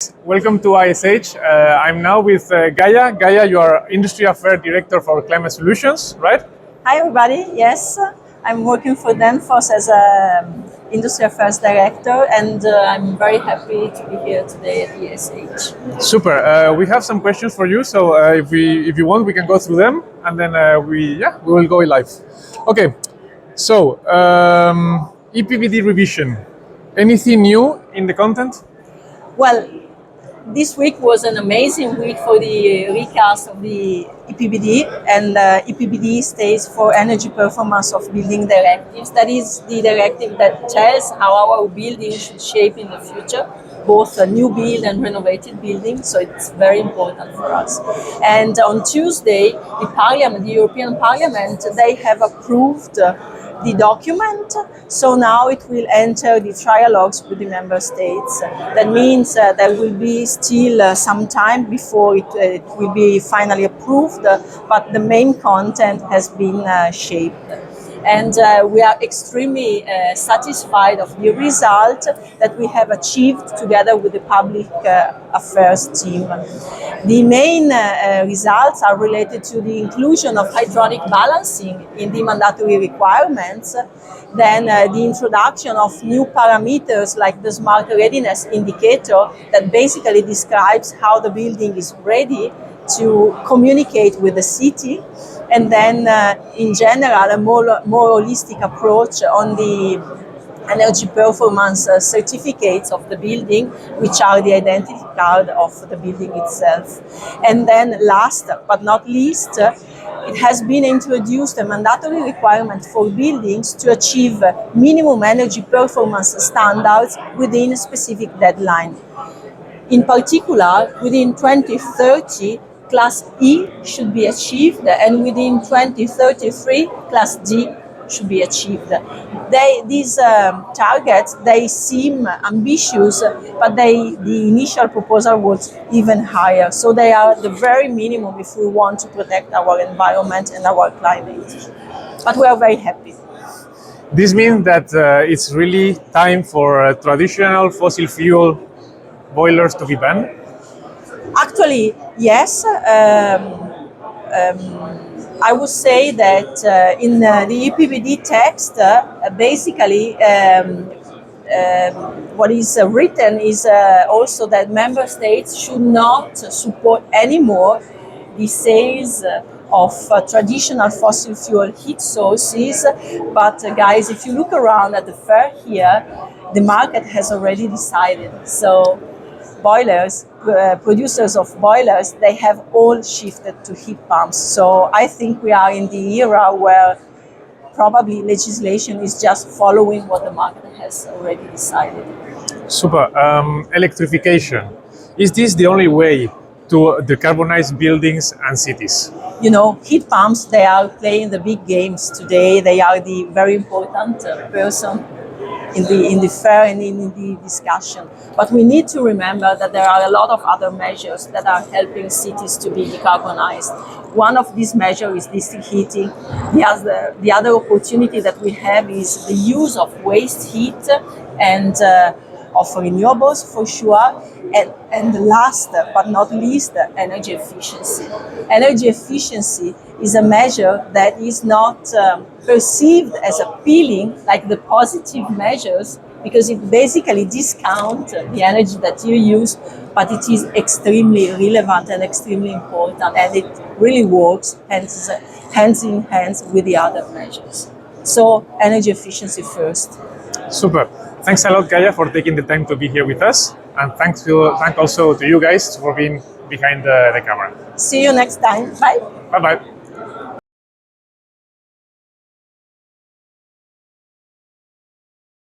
guys, welcome to ISH. I'm now with Gaia. Gaia, you are Industry Affairs Director for Climate Solutions, right? Hi everybody, yes, I'm working for Danfoss as a Industry Affairs Director, and I'm very happy to be here today at ISH. Super. We have some questions for you, so if you want, we can go through them, and then we will go live. Okay. So EPBD revision. Anything new in the content? Well, this week was an amazing week for the recast of the EPBD, and EPBD stands for Energy Performance of Building Directives. That is the directive that tells how our buildings should shape in the future, both a new build and renovated buildings, so it's very important for us. And on Tuesday, the European Parliament, they have approved the document, so now it will enter the trialogues with the member states. That means there will be still some time before it will be finally approved, but the main content has been shaped. And we are extremely satisfied of the result that we have achieved together with the public affairs team. The main results are related to the inclusion of hydronic balancing in the mandatory requirements, then the introduction of new parameters like the smart readiness indicator that basically describes how the building is ready to communicate with the city, and then in general a more holistic approach on the energy performance certificates of the building, which are the identity card of the building itself. And then last but not least, it has been introduced a mandatory requirement for buildings to achieve minimum energy performance standards within a specific deadline. In particular, within 2030, Class E should be achieved, and within 2033, Class D should be achieved. These targets, they seem ambitious, but the initial proposal was even higher. So they are the very minimum if we want to protect our environment and our climate. But we are very happy. This means that it's really time for traditional fossil fuel boilers to be banned? Actually, yes. I would say that in the EPBD text, basically what is written is also that member states should not support anymore the sales of traditional fossil fuel heat sources. But guys, if you look around at the fair here, the market has already decided. So boilers, producers of boilers, they have all shifted to heat pumps. So I think we are in the era where probably legislation is just following what the market has already decided. Super. Electrification. Is this the only way to decarbonize buildings and cities? You know, heat pumps, they are playing the big games today. They are the very important person in the fair and in the discussion. But we need to remember that there are a lot of other measures that are helping cities to be decarbonized. One of these measures is district heating. The other opportunity that we have is the use of waste heat and of renewables for sure. And last but not least, energy efficiency. Energy efficiency is a measure that is not perceived as appealing like the positive measures, because it basically discounts the energy that you use, but it is extremely relevant and extremely important, and it really works hands in hands with the other measures. So energy efficiency first. Super. Thanks a lot, Gaia, for taking the time to be here with us. And thank also to you guys for being behind the camera. See you next time. Bye. Bye-bye.